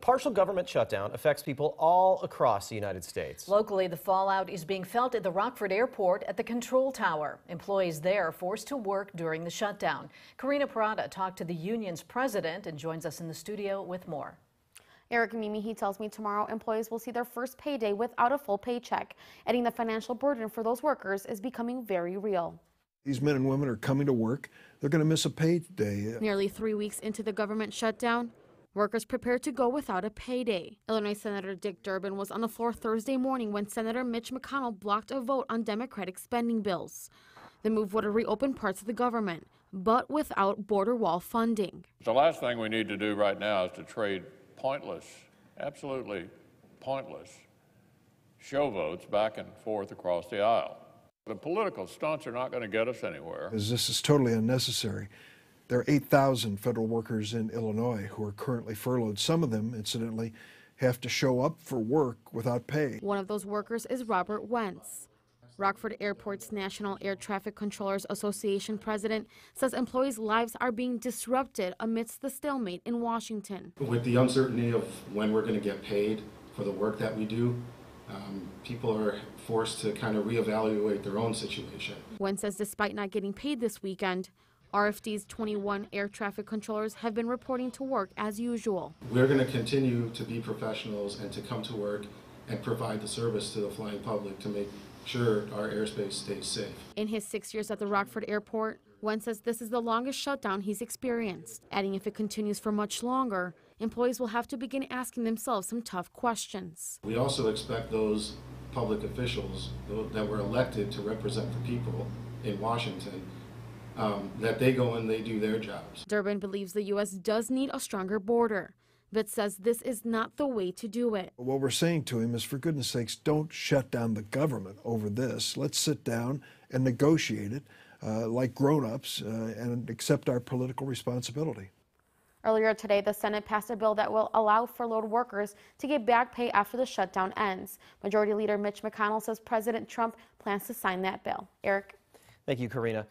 partial government shutdown affects people all across the United States. Locally, the fallout is being felt at the Rockford Airport at the control tower. Employees there are forced to work during the shutdown. Karina Parada talked to the union's president and joins us in the studio with more. Eric Mimi, he tells me tomorrow employees will see their first payday without a full paycheck, adding the financial burden for those workers is becoming very real. These men and women are coming to work. They're going to miss a payday. Nearly 3 weeks into the government shutdown, workers prepared to go without a payday. Illinois Senator Dick Durbin was on the floor Thursday morning when Senator Mitch McConnell blocked a vote on Democratic spending bills. The move would have reopened parts of the government, but without border wall funding. The last thing we need to do right now is to trade pointless, absolutely pointless show votes back and forth across the aisle. The political stunts are not going to get us anywhere. This is totally unnecessary. There are 8,000 federal workers in Illinois who are currently furloughed. Some of them, incidentally, have to show up for work without pay. One of those workers is Robert Wentz. Rockford Airport's National Air Traffic Controllers Association president says employees' lives are being disrupted amidst the stalemate in Washington. With the uncertainty of when we're going to get paid for the work that we do, people are forced to kind of reevaluate their own situation. Wentz says despite not getting paid this weekend, RFD's 21 air traffic controllers have been reporting to work as usual. We're going to continue to be professionals and to come to work and provide the service to the flying public to make sure our airspace stays safe. In his 6 years at the Rockford Airport, Wentz says this is the longest shutdown he's experienced, adding if it continues for much longer, employees will have to begin asking themselves some tough questions. We also expect those public officials that were elected to represent the people in Washington, that they go and they do their jobs. Durbin believes the U.S. does need a stronger border, but says this is not the way to do it. What we're saying to him is, for goodness sakes, don't shut down the government over this. Let's sit down and negotiate it like grown-ups and accept our political responsibility. Earlier today, the Senate passed a bill that will allow furloughed workers to get back pay after the shutdown ends. Majority Leader Mitch McConnell says President Trump plans to sign that bill. Eric? Thank you, Karina.